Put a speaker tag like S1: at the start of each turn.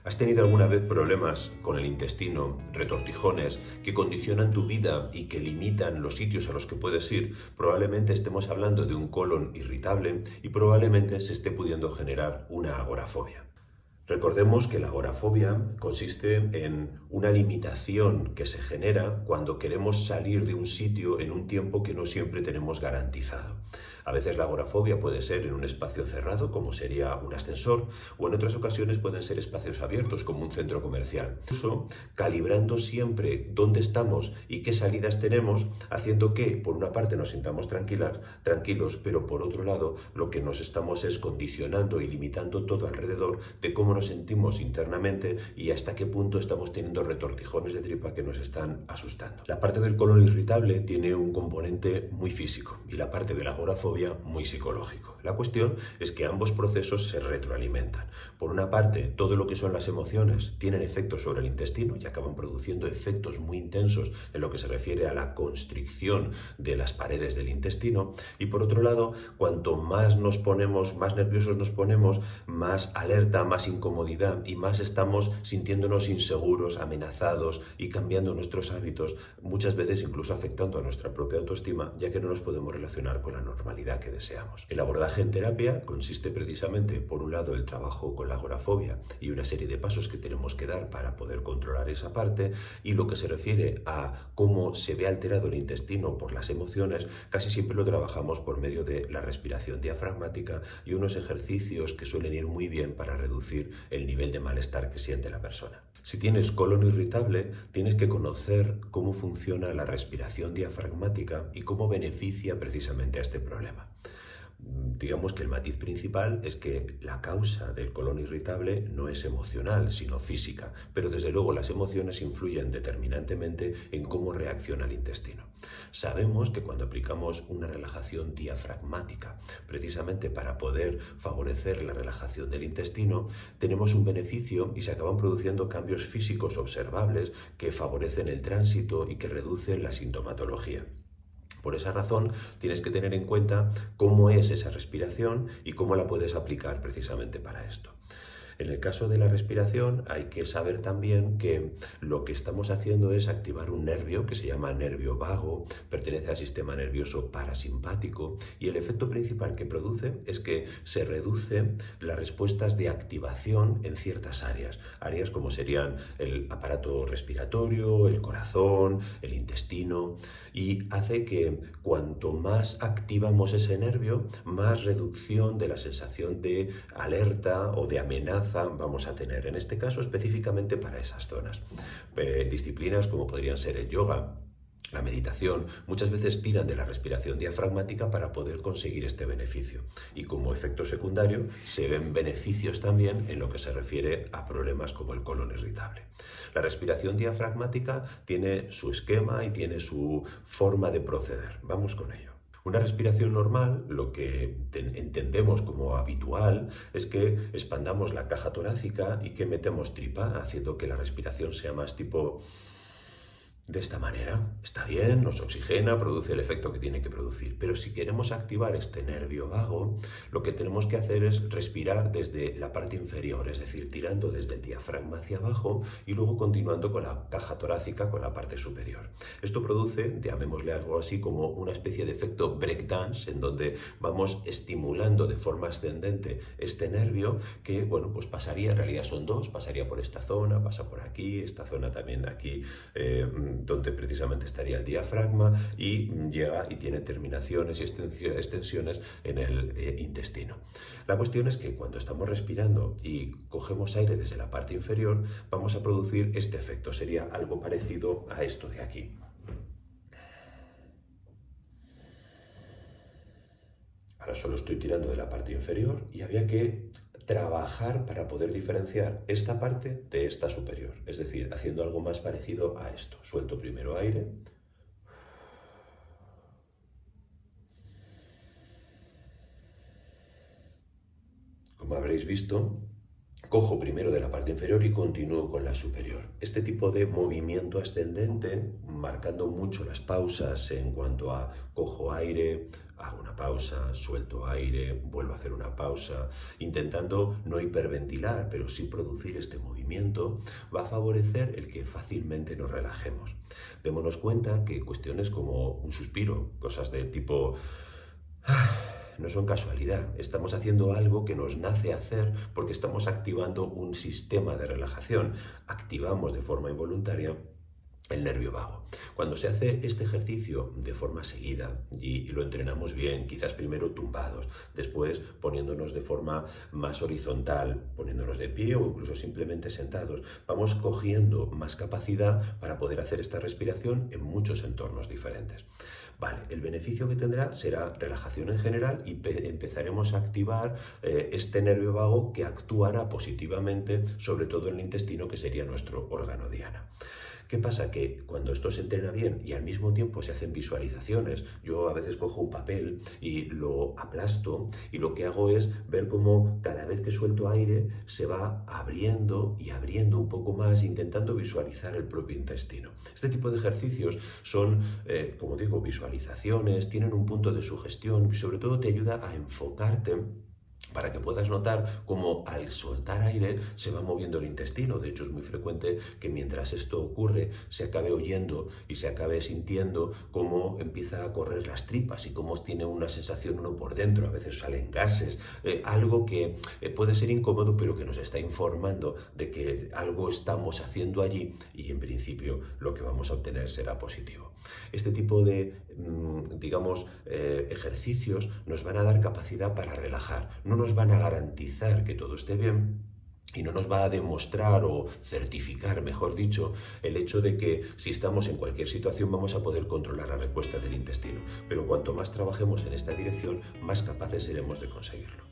S1: ¿Has tenido alguna vez problemas con el intestino, retortijones, que condicionan tu vida y que limitan los sitios a los que puedes ir? Probablemente estemos hablando de un colon irritable y probablemente se esté pudiendo generar una agorafobia. Recordemos que la agorafobia consiste en una limitación que se genera cuando queremos salir de un sitio en un tiempo que no siempre tenemos garantizado. A veces la agorafobia puede ser en un espacio cerrado, como sería un ascensor, o en otras ocasiones pueden ser espacios abiertos, como un centro comercial. Incluso calibrando siempre dónde estamos y qué salidas tenemos, haciendo que, por una parte, nos sintamos tranquilos, pero por otro lado, lo que nos estamos es condicionando y limitando todo alrededor de cómo nos sentimos internamente y hasta qué punto estamos teniendo retortijones de tripa que nos están asustando. La parte del colon irritable tiene un componente muy físico y la parte de la agorafobia muy psicológico. La cuestión es que ambos procesos se retroalimentan. Por una parte, todo lo que son las emociones tienen efectos sobre el intestino y acaban produciendo efectos muy intensos en lo que se refiere a la constricción de las paredes del intestino. Y por otro lado, cuanto más nos ponemos, más nerviosos nos ponemos, más alerta, más incomodidad y más estamos sintiéndonos inseguros, amenazados y cambiando nuestros hábitos, muchas veces incluso afectando a nuestra propia autoestima, ya que no nos podemos relacionar con la normalidad que deseamos. El abordaje en terapia consiste precisamente, por un lado, el trabajo con la agorafobia y una serie de pasos que tenemos que dar para poder controlar esa parte, y lo que se refiere a cómo se ve alterado el intestino por las emociones, casi siempre lo trabajamos por medio de la respiración diafragmática y unos ejercicios que suelen ir muy bien para reducir el nivel de malestar que siente la persona. Si tienes colon irritable, tienes que conocer cómo funciona la respiración diafragmática y cómo beneficia precisamente a este problema. Digamos que el matiz principal es que la causa del colon irritable no es emocional, sino física, pero desde luego las emociones influyen determinantemente en cómo reacciona el intestino. Sabemos que cuando aplicamos una relajación diafragmática, precisamente para poder favorecer la relajación del intestino, tenemos un beneficio y se acaban produciendo cambios físicos observables que favorecen el tránsito y que reducen la sintomatología. Por esa razón, tienes que tener en cuenta cómo es esa respiración y cómo la puedes aplicar precisamente para esto. En el caso de la respiración hay que saber también que lo que estamos haciendo es activar un nervio que se llama nervio vago, pertenece al sistema nervioso parasimpático, y el efecto principal que produce es que se reducen las respuestas de activación en ciertas áreas como serían el aparato respiratorio, el corazón, el intestino, y hace que cuanto más activamos ese nervio, más reducción de la sensación de alerta o de amenaza vamos a tener, en este caso específicamente para esas zonas. Disciplinas como podrían ser el yoga, la meditación, muchas veces tiran de la respiración diafragmática para poder conseguir este beneficio. Y como efecto secundario, se ven beneficios también en lo que se refiere a problemas como el colon irritable. La respiración diafragmática tiene su esquema y tiene su forma de proceder. Vamos con ello. Una respiración normal, lo que entendemos como habitual, es que expandamos la caja torácica y que metemos tripa, haciendo que la respiración sea más tipo de esta manera. Está bien, nos oxigena, produce el efecto que tiene que producir, pero si queremos activar este nervio vago, lo que tenemos que hacer es respirar desde la parte inferior, es decir, tirando desde el diafragma hacia abajo y luego continuando con la caja torácica, con la parte superior. Esto produce, llamémosle algo así, como una especie de efecto breakdance, en donde vamos estimulando de forma ascendente este nervio que, bueno, pues pasaría, en realidad son dos, pasaría por esta zona, pasa por aquí, esta zona también aquí, donde precisamente estaría el diafragma, y llega y tiene terminaciones y extensiones en el intestino. La cuestión es que cuando estamos respirando y cogemos aire desde la parte inferior, vamos a producir este efecto. Sería algo parecido a esto de aquí. Ahora solo estoy tirando de la parte inferior y había que trabajar para poder diferenciar esta parte de esta superior, es decir, haciendo algo más parecido a esto. Suelto primero aire. Como habréis visto, Cojo primero de la parte inferior y continúo con la superior. Este tipo de movimiento ascendente, marcando mucho las pausas en cuanto a cojo aire, hago una pausa, suelto aire, vuelvo a hacer una pausa, intentando no hiperventilar, pero sí producir este movimiento, va a favorecer el que fácilmente nos relajemos. Démonos cuenta que cuestiones como un suspiro, cosas del tipo no son casualidad, estamos haciendo algo que nos nace hacer porque estamos activando un sistema de relajación. Activamos de forma involuntaria el nervio vago. Cuando se hace este ejercicio de forma seguida y lo entrenamos bien, quizás primero tumbados, después poniéndonos de forma más horizontal, poniéndonos de pie o incluso simplemente sentados, vamos cogiendo más capacidad para poder hacer esta respiración en muchos entornos diferentes. Vale, el beneficio que tendrá será relajación en general y empezaremos a activar este nervio vago que actuará positivamente, sobre todo en el intestino, que sería nuestro órgano diana. ¿Qué pasa? Que cuando esto se entrena bien y al mismo tiempo se hacen visualizaciones, yo a veces cojo un papel y lo aplasto y lo que hago es ver cómo cada vez que suelto aire se va abriendo y abriendo un poco más, intentando visualizar el propio intestino. Este tipo de ejercicios son, como digo, visualizaciones, tienen un punto de sugestión y sobre todo te ayuda a enfocarte para que puedas notar cómo al soltar aire se va moviendo el intestino. De hecho, es muy frecuente que mientras esto ocurre se acabe oyendo y se acabe sintiendo cómo empieza a correr las tripas y cómo tiene una sensación uno por dentro. A veces salen gases, algo que puede ser incómodo, pero que nos está informando de que algo estamos haciendo allí y en principio lo que vamos a obtener será positivo. Este tipo de, digamos, ejercicios nos van a dar capacidad para relajar. No nos van a garantizar que todo esté bien y no nos va a demostrar o certificar, mejor dicho, el hecho de que si estamos en cualquier situación vamos a poder controlar la respuesta del intestino. Pero cuanto más trabajemos en esta dirección, más capaces seremos de conseguirlo.